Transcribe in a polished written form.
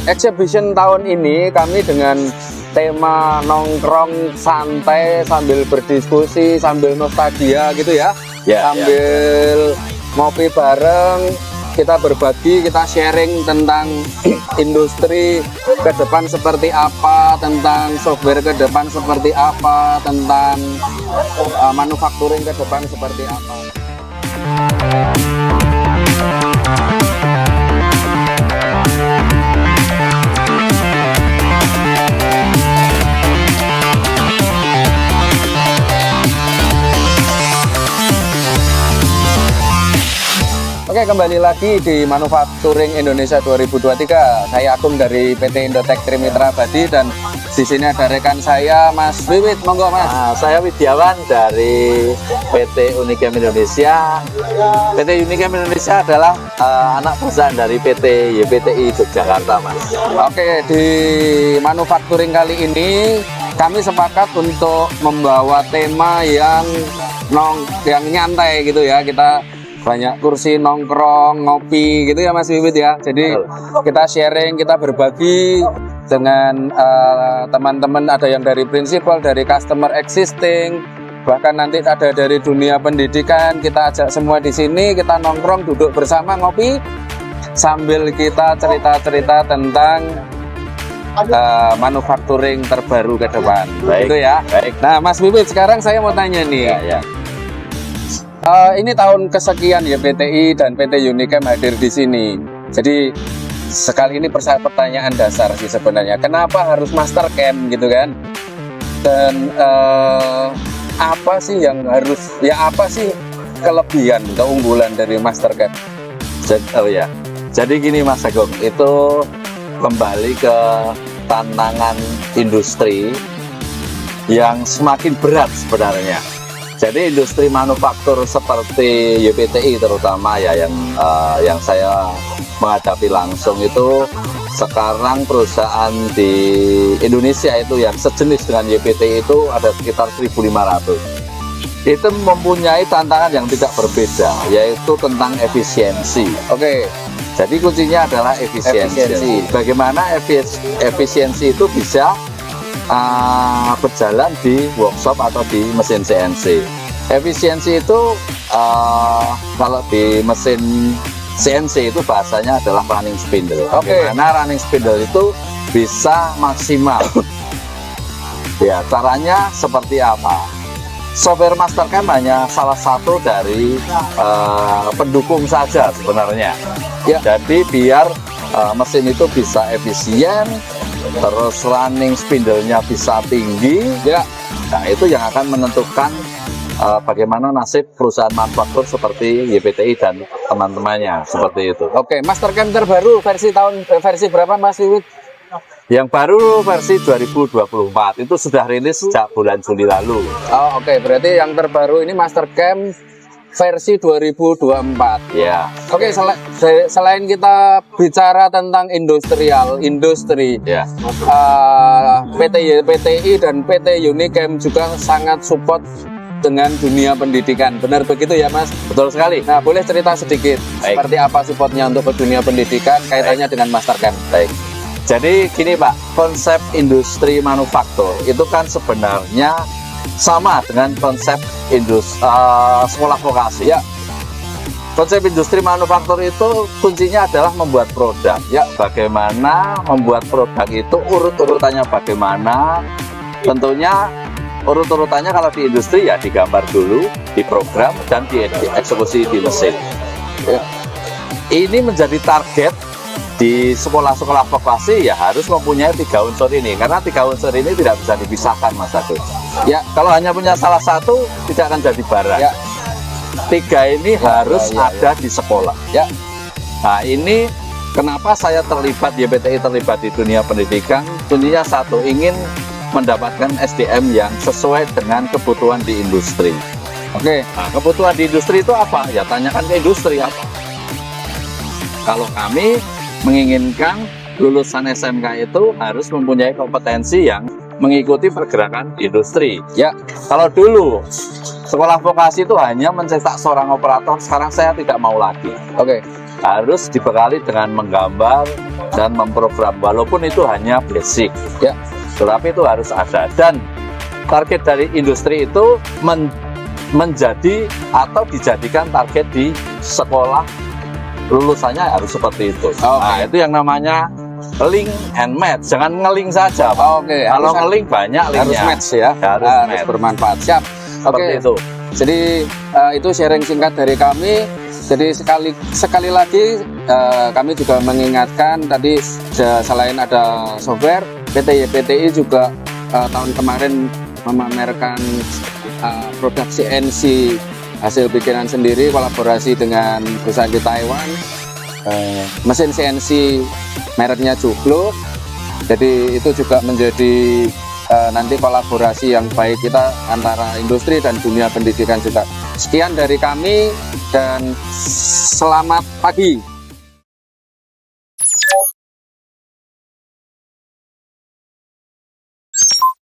exhibition tahun ini kami dengan tema nongkrong santai sambil berdiskusi, sambil nostalgia gitu ya. Sambil ngopi bareng, kita berbagi, kita sharing tentang industri ke depan seperti apa, tentang software ke depan seperti apa, tentang manufacturing ke depan seperti apa. Oke, kembali lagi di Manufacturing Indonesia 2023. Saya Agung dari PT Indotech Trimitra Abadi dan di sini ada rekan saya Mas Wiwit. Monggo Mas. Saya Widiawan dari PT Unicam Indonesia. PT Unicam Indonesia adalah anak perusahaan dari PT YPTI Yogyakarta, Mas. Oke, di manufacturing kali ini kami sepakat untuk membawa tema yang nyantai gitu ya. Kita banyak kursi nongkrong, ngopi gitu ya Mas Wiwit ya. Jadi kita sharing, kita berbagi dengan teman-teman, ada yang dari prinsipal, dari customer existing, bahkan nanti ada dari dunia pendidikan. Kita ajak semua di sini, kita nongkrong, duduk bersama, ngopi sambil kita cerita-cerita tentang manufacturing terbaru ke depan. Baik, gitu ya. Baik. Nah Mas Wiwit, sekarang saya mau tanya nih. Ini tahun kesekian ya PTI dan PT Unicam hadir di sini. Jadi sekali ini pertanyaan dasar sih sebenarnya. Kenapa harus master camp gitu kan? Dan apa sih yang harus, ya apa sih kelebihan, keunggulan dari master camp? Jadi gini Mas Agung, itu kembali ke tantangan industri yang semakin berat sebenarnya. Jadi industri manufaktur seperti YPTI terutama ya yang saya menghadapi langsung itu, sekarang perusahaan di Indonesia itu yang sejenis dengan YPTI itu ada sekitar 1.500. Itu mempunyai tantangan yang tidak berbeda, yaitu tentang efisiensi. Oke. Jadi kuncinya adalah efisiensi. Bagaimana efisiensi itu bisa berjalan di workshop atau di mesin CNC. Efisiensi itu kalau di mesin CNC itu bahasanya adalah running spindle. Bagaimana running spindle itu bisa maksimal. Ya, caranya seperti apa? Software Mastercam hanya salah satu dari pendukung saja sebenarnya. Ya. Jadi biar mesin itu bisa efisien, terus running spindle-nya bisa tinggi ya. Nah, itu yang akan menentukan bagaimana nasib perusahaan manufaktur seperti YPTI dan teman-temannya, seperti itu. Oke, Mastercam terbaru versi berapa Mas Wiwit? Yang baru versi 2024 itu sudah rilis sejak bulan Juli lalu. Oke, berarti yang terbaru ini Mastercam versi 2024. Ya. Oke, selain kita bicara tentang industri, ya. PT YPTI dan PT Unicam juga sangat support dengan dunia pendidikan. Benar begitu ya Mas? Betul sekali. Nah, boleh cerita sedikit seperti apa supportnya untuk ke dunia pendidikan kaitannya dengan Mastercam? Baik. Jadi gini Pak, konsep industri manufaktur itu kan sebenarnya sama dengan konsep sekolah vokasi. Ya. Konsep industri manufaktur itu kuncinya adalah membuat produk. Ya, bagaimana membuat produk itu urut-urutannya bagaimana? Tentunya urut-urutannya kalau di industri ya digambar dulu, diprogram dan dieksekusi di mesin. Ya. Ini menjadi target di sekolah-sekolah vokasi, ya harus mempunyai 3 unsur ini, karena 3 unsur ini tidak bisa dipisahkan Mas Agus. Ya, kalau hanya punya salah satu tidak akan jadi barang. Ya. 3 ini harus ada di sekolah. Ya. Nah, ini kenapa saya terlibat, YPTI terlibat di dunia pendidikan. Kuncinya satu, ingin mendapatkan SDM yang sesuai dengan kebutuhan di industri. Oke. Nah, kebutuhan di industri itu apa? Ya tanyakan ke industri apa. Kalau kami menginginkan lulusan SMK itu harus mempunyai kompetensi yang mengikuti pergerakan industri. Ya, kalau dulu sekolah vokasi itu hanya mencetak seorang operator, sekarang saya tidak mau lagi. Oke. harus dibekali dengan menggambar dan memprogram, walaupun itu hanya basic Ya. tetapi itu harus ada. Dan target dari industri itu menjadi atau dijadikan target di sekolah, lulusannya harus seperti itu. Nah, itu yang namanya link and match. Jangan ngeling saja, Pak. Oke, Kalau harus- ngeling banyak linknya. Harus match ya, Harus match. bermanfaat. Siap. Seperti Oke. itu. Jadi itu sharing singkat dari kami. Jadi sekali lagi kami juga mengingatkan tadi selain ada software, PT YPTI juga tahun kemarin memamerkan produk CNC hasil bikinan sendiri, kolaborasi dengan perusahaan di Taiwan, mesin CNC mereknya Joglo. Jadi itu juga menjadi nanti kolaborasi yang baik kita antara industri dan dunia pendidikan juga. Sekian dari kami dan selamat pagi.